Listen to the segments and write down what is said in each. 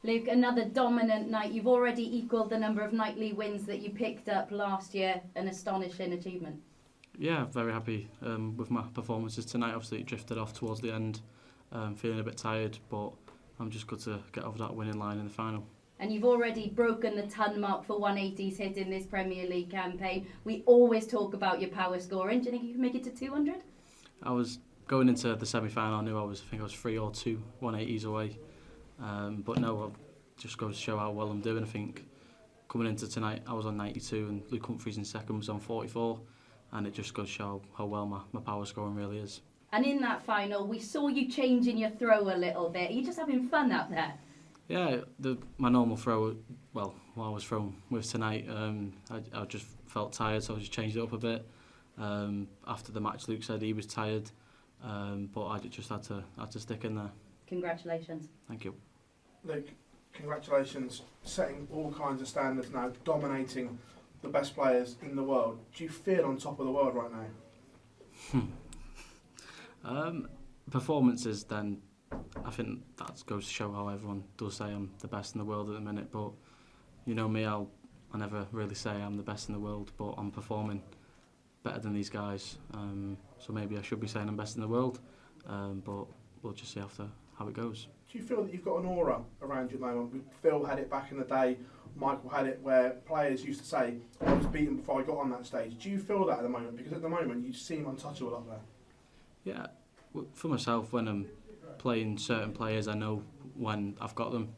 Luke, another dominant night. You've already equalled the number of nightly wins that you picked up last year. An astonishing achievement. Yeah, very happy with my performances tonight. Obviously, it drifted off towards the end, feeling a bit tired, but I'm just good to get over that winning line in the final. And you've already broken the ton mark for 180s hit in this Premier League campaign. We always talk about your power scoring. Do you think you can make it to 200? I was going into the semi-final. I think I was 3 or 2 180s away. But no, it just goes to show how well I'm doing. I think coming into tonight, I was on 92 and Luke Humphries in second was on 44. And it just goes to show how well my power scoring really is. And in that final, we saw you changing your throw a little bit. Are you just having fun out there? Yeah, my normal throw, what I was throwing with tonight, I just felt tired, so I just changed it up a bit. After the match, Luke said he was tired, but I just had to stick in there. Congratulations. Thank you. Luke, congratulations, setting all kinds of standards now, dominating the best players in the world. Do you feel on top of the world right now? Performances, then I think that goes to show how everyone does say I'm the best in the world at the minute, but you know me, I never really say I'm the best in the world, but I'm performing better than these guys, so maybe I should be saying I'm best in the world, but we'll just see after how it goes. Do you feel that you've got an aura around you at the moment? Phil had it back in the day, Michael had it, where players used to say, I was beaten before I got on that stage. Do you feel that at the moment? Because at the moment you seem untouchable up there. Yeah, for myself, when I'm playing certain players, I know when I've got them,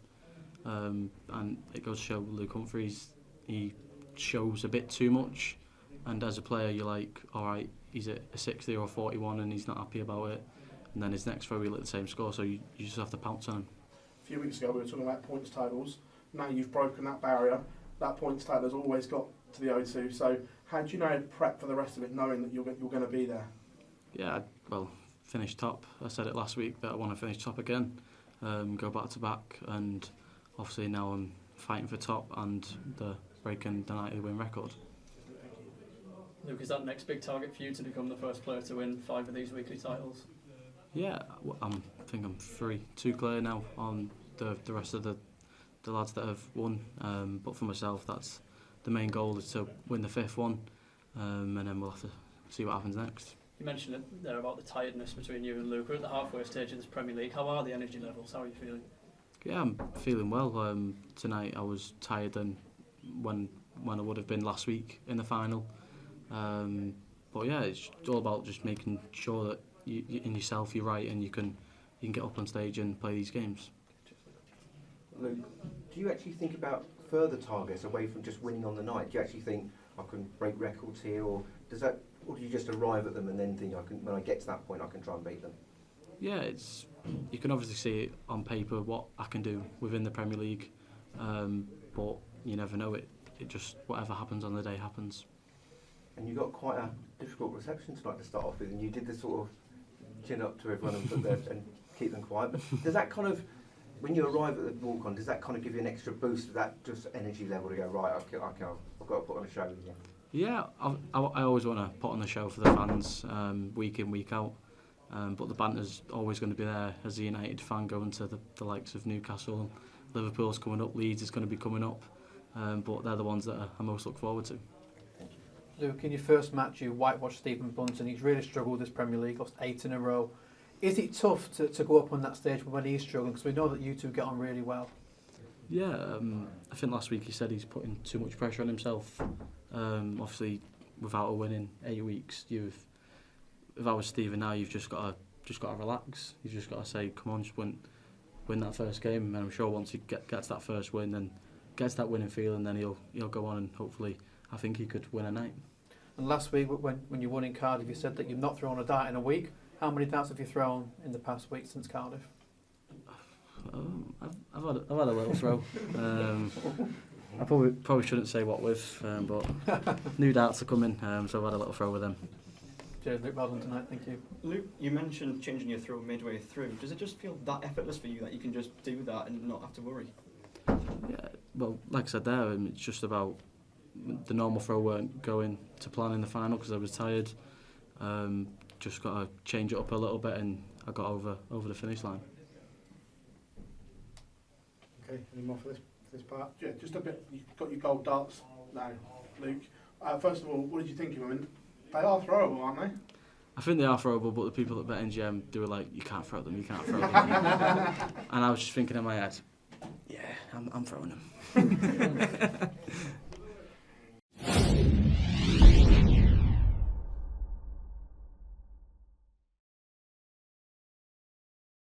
and it goes to show Luke Humphries, he shows a bit too much, and as a player you're like, alright, he's at a 60 or a 41 and he's not happy about it, and then his next throw he'll hit the same score, so you just have to pounce on him. A few weeks ago we were talking about points tables. Now you've broken that barrier. That points table has always got to the O2, so how do you know prep for the rest of it, knowing that you're going to be there? Yeah, well, finish top. I said it last week that I want to finish top again, go back to back, and obviously now I'm fighting for top and breaking the nightly win record. Luke, is that the next big target for you to become the first player to win 5 of these weekly titles? Yeah, I think I'm 2 clear now on the rest of the lads that have won, but for myself that's the main goal, is to win the 5th one, and then we'll have to see what happens next. You mentioned it there about the tiredness between you and Luke. We're at the halfway stage of this Premier League. How are the energy levels? How are you feeling? Yeah, I'm feeling well. Tonight I was tired than when I would have been last week in the final. But yeah, it's all about just making sure that you in yourself you're right, and you can get up on stage and play these games. Luke, do you actually think about further targets away from just winning on the night? Do you actually think I can break records here, or do you just arrive at them and then think when I get to that point I can try and beat them? Yeah, you can obviously see it on paper what I can do within the Premier League, but you never know. It just, whatever happens on the day happens. And you got quite a difficult reception tonight to start off with, and you did the sort of chin up to everyone and keep them quiet. But does that kind of, when you arrive at the walk-on, does that kind of give you an extra boost of that just energy level to go, right, I've got to put on a show again? Yeah, I always want to put on the show for the fans, week in, week out. But the banter's always going to be there as a United fan, going to the likes of Newcastle. Liverpool's coming up, Leeds is going to be coming up, but they're the ones that I most look forward to. Luke, in your first match you whitewashed Stephen Bunting. He's really struggled this Premier League, lost 8 in a row. Is it tough to go up on that stage when he's struggling? Because we know that you two get on really well. Yeah, I think last week he said he's putting too much pressure on himself. Obviously, without a win in 8 weeks, if I was Stephen now, you've just got to relax. You've just got to say, come on, just win that first game. And I'm sure once he gets that first win, then gets that winning feeling, then he'll go on, and hopefully, I think he could win a night. And last week, when you won in Cardiff, you said that you've not thrown a dart in a week. How many darts have you thrown in the past week since Cardiff? I've had a little throw. I probably shouldn't say what with, but new darts are coming, so I've had a little throw with them. Cheers, Luke. Well done tonight. Thank you. Luke, you mentioned changing your throw midway through. Does it just feel that effortless for you that you can just do that and not have to worry? Yeah, well, like I said there, it's just about the normal throw weren't going to plan in the final because I was tired. Just got to change it up a little bit, and I got over the finish line. Okay, any more for this part? Yeah, just a bit. You've got your gold darts now, Luke. First of all, what did you think of them? They are throwable, aren't they? I think they are throwable, but the people at BetMGM, they were like, you can't throw them, you can't throw them. And I was just thinking in my head, yeah, I'm throwing them.